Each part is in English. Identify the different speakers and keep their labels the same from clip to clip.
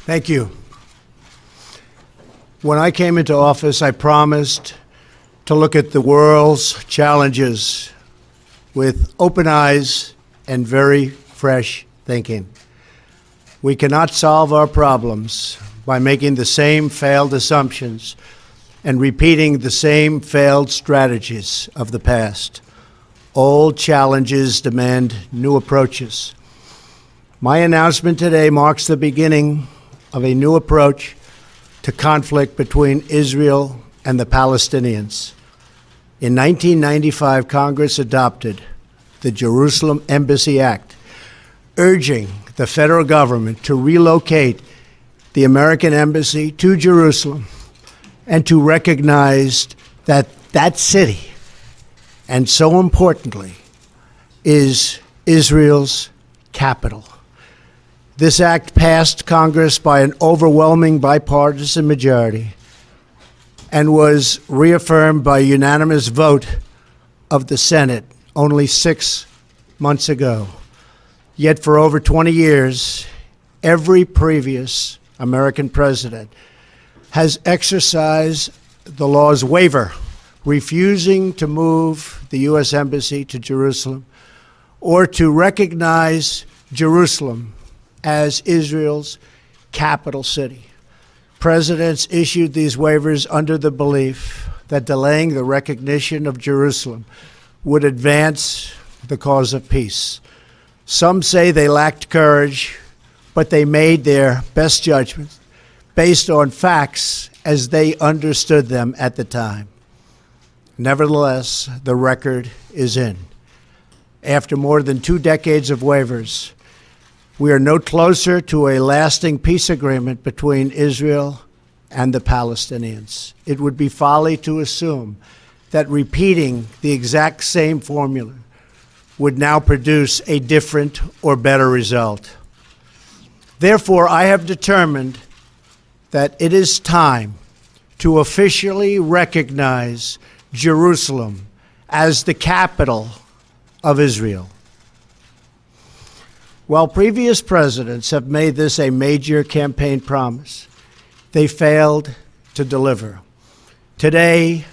Speaker 1: Thank you. When I came into office, I promised to look at the world's challenges with open eyes and very fresh thinking. We cannot solve our problems by making the same failed assumptions and repeating the same failed strategies of the past. Old challenges demand new approaches. My announcement today marks the beginning of a new approach to conflict between Israel and the Palestinians. In 1995, Congress adopted the Jerusalem Embassy Act, urging the federal government to relocate the American embassy to Jerusalem and to recognize that that city, and so importantly, is Israel's capital. This act passed Congress by an overwhelming bipartisan majority and was reaffirmed by a unanimous vote of the Senate only 6 months ago. Yet for over 20 years, every previous American president has exercised the law's waiver, refusing to move the U.S. Embassy to Jerusalem or to recognize Jerusalem as Israel's capital city. Presidents issued these waivers under the belief that delaying the recognition of Jerusalem would advance the cause of peace. Some say they lacked courage, but they made their best judgments based on facts as they understood them at the time. Nevertheless, the record is in. After more than 2 decades of waivers, we are no closer to a lasting peace agreement between Israel and the Palestinians. It would be folly to assume that repeating the exact same formula would now produce a different or better result. Therefore, I have determined that it is time to officially recognize Jerusalem as the capital of Israel. While previous presidents have made this a major campaign promise, they failed to deliver. Today,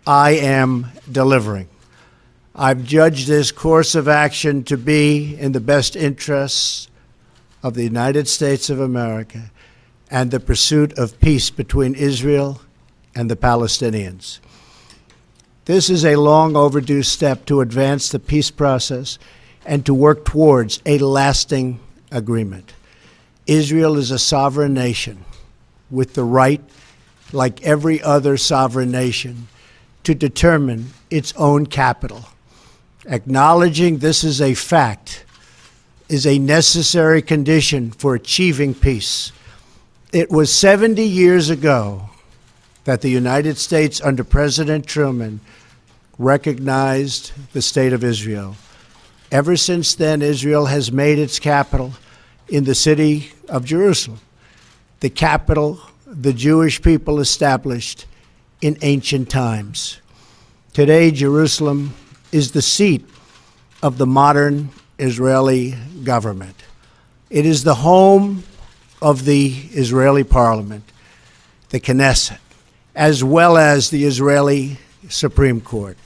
Speaker 1: I am delivering. I've judged this course of action to be in the best interests of the United States of America and the pursuit of peace between Israel and the Palestinians. This is a long overdue step to advance the peace process and to work towards a lasting agreement. Israel is a sovereign nation with the right, like every other sovereign nation, to determine its own capital. Acknowledging this is a fact is a necessary condition for achieving peace. It was 70 years ago that the United States under President Truman recognized the state of Israel. Ever since then, Israel has made its capital in the city of Jerusalem, the capital the Jewish people established in ancient times. Today, Jerusalem is the seat of the modern Israeli government. It is the home of the Israeli parliament, the Knesset, as well as the Israeli Supreme Court.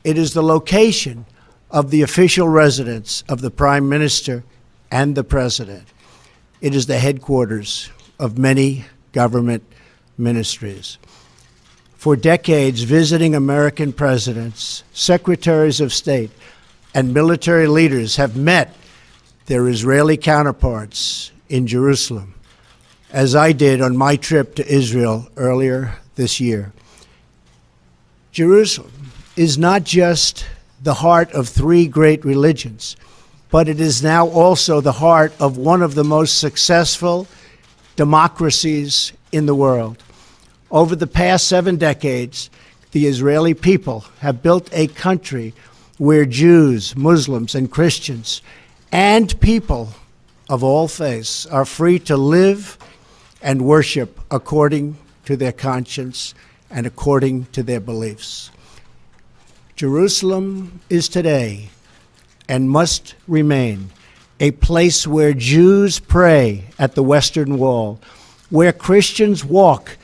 Speaker 1: It is the location of the official residence of the Prime Minister and the President. It is the headquarters of many government ministries. For decades, visiting American presidents, secretaries of state, and military leaders have met their Israeli counterparts in Jerusalem, as I did on my trip to Israel earlier this year. Jerusalem is not just the heart of 3 great religions, but it is now also the heart of one of the most successful democracies in the world. Over the past 7 decades, the Israeli people have built a country where Jews, Muslims, and Christians, and people of all faiths are free to live and worship according to their conscience and according to their beliefs. Jerusalem is today and must remain a place where Jews pray at the Western Wall, where Christians walk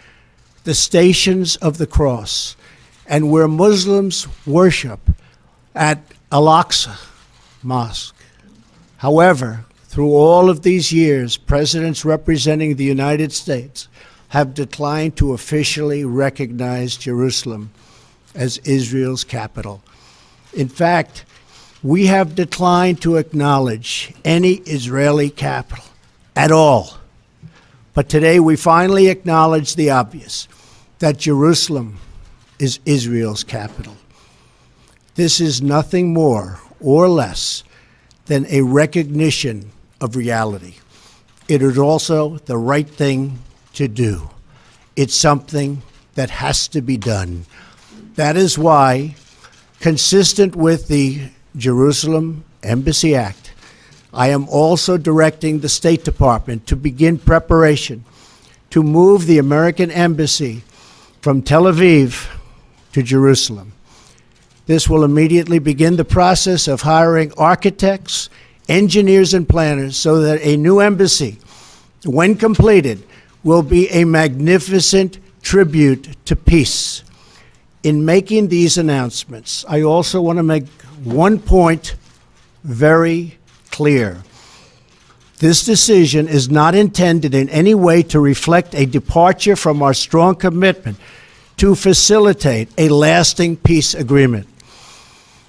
Speaker 1: the stations of the cross, and where Muslims worship at Al-Aqsa Mosque. However, through all of these years, presidents representing the United States have declined to officially recognize Jerusalem as Israel's capital. In fact, we have declined to acknowledge any Israeli capital at all. But today we finally acknowledge the obvious, that Jerusalem is Israel's capital. This is nothing more or less than a recognition of reality. It is also the right thing to do. It's something that has to be done. That is why, consistent with the Jerusalem Embassy Act, I am also directing the State Department to begin preparation to move the American Embassy from Tel Aviv to Jerusalem. This will immediately begin the process of hiring architects, engineers, and planners so that a new embassy, when completed, will be a magnificent tribute to peace. In making these announcements, I also want to make one point very clear. This decision is not intended in any way to reflect a departure from our strong commitment to facilitate a lasting peace agreement.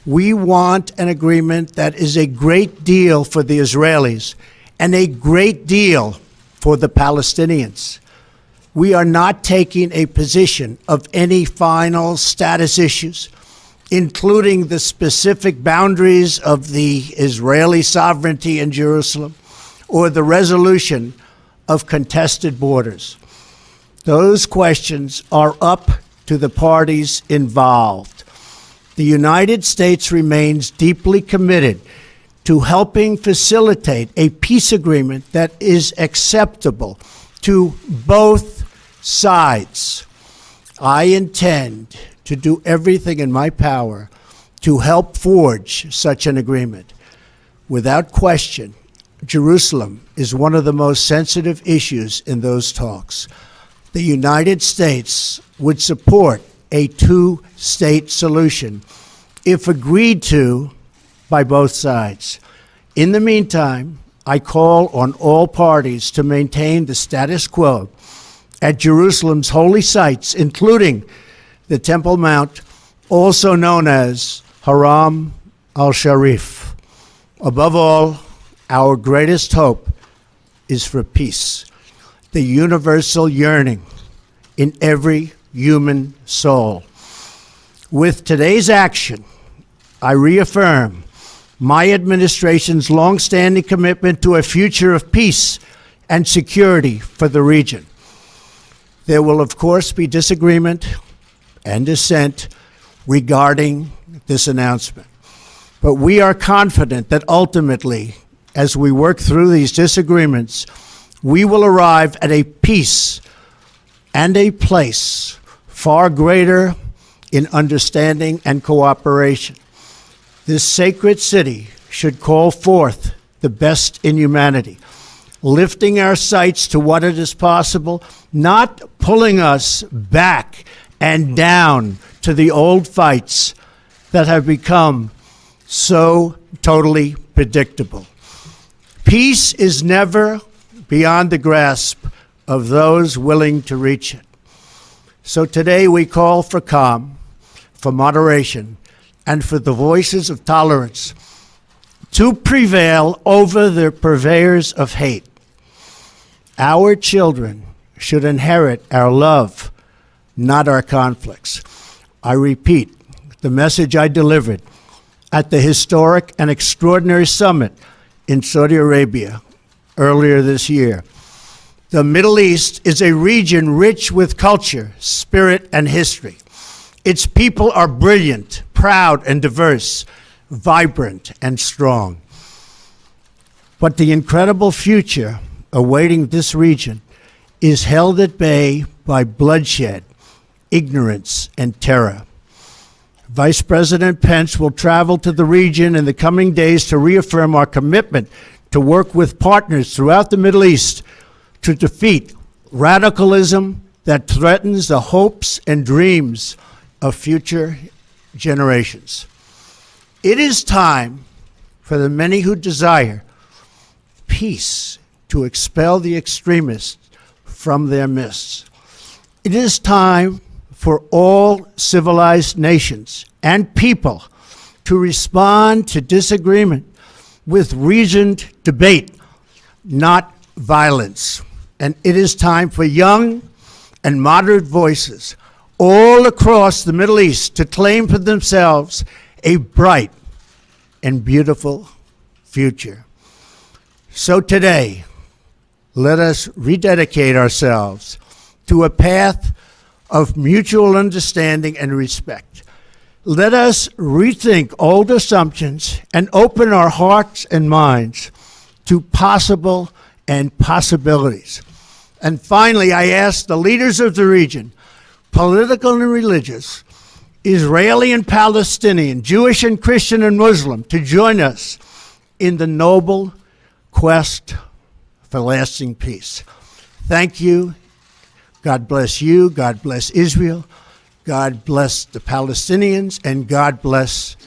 Speaker 1: We want an agreement that is a great deal for the Israelis and a great deal for the Palestinians. We are not taking a position of any final status issues, including the specific boundaries of the Israeli sovereignty in Jerusalem or the resolution of contested borders. Those questions are up to the parties involved. The United States remains deeply committed to helping facilitate a peace agreement that is acceptable to both sides. I intend to do everything in my power to help forge such an agreement. Without question, Jerusalem is one of the most sensitive issues in those talks. The United States would support a two-state solution if agreed to by both sides. In the meantime, I call on all parties to maintain the status quo at Jerusalem's holy sites, including the Temple Mount, also known as Haram al-Sharif. Above all, our greatest hope is for peace, the universal yearning in every human soul. With today's action, I reaffirm my administration's longstanding commitment to a future of peace and security for the region. There will, of course, be disagreement and dissent regarding this announcement. But we are confident that ultimately, as we work through these disagreements, we will arrive at a peace and a place far greater in understanding and cooperation. This sacred city should call forth the best in humanity, lifting our sights to what it is possible, not pulling us back and down to the old fights that have become so totally predictable. Peace is never beyond the grasp of those willing to reach it. So today we call for calm, for moderation, and for the voices of tolerance to prevail over the purveyors of hate. Our children should inherit our love, not our conflicts. I repeat the message I delivered at the historic and extraordinary summit in Saudi Arabia earlier this year. The Middle East is a region rich with culture, spirit, and history. Its people are brilliant, proud, and diverse, vibrant, and strong. But the incredible future awaiting this region is held at bay by bloodshed, ignorance, and terror. Vice President Pence will travel to the region in the coming days to reaffirm our commitment to work with partners throughout the Middle East to defeat radicalism that threatens the hopes and dreams of future generations. It is time for the many who desire peace to expel the extremists from their midst. It is time for all civilized nations and people to respond to disagreement with reasoned debate, not violence. And it is time for young and moderate voices all across the Middle East to claim for themselves a bright and beautiful future. So today, let us rededicate ourselves to a path of mutual understanding and respect. Let us rethink old assumptions and open our hearts and minds to possible and possibilities. And finally, I ask the leaders of the region, political and religious, Israeli and Palestinian, Jewish and Christian and Muslim, to join us in the noble quest for lasting peace. Thank you. God bless you. God bless Israel. God bless the Palestinians. And God bless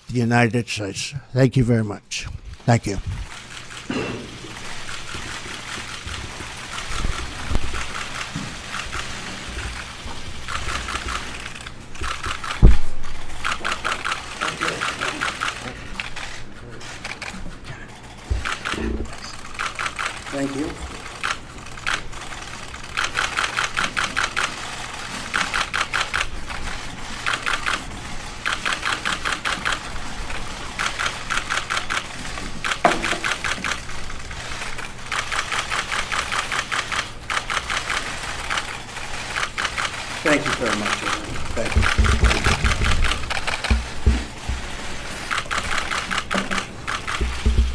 Speaker 1: the United States. Thank you very much. Thank you. Thank you. Thank you very much, everyone. Thank you.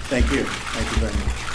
Speaker 1: Thank you. Thank you very much.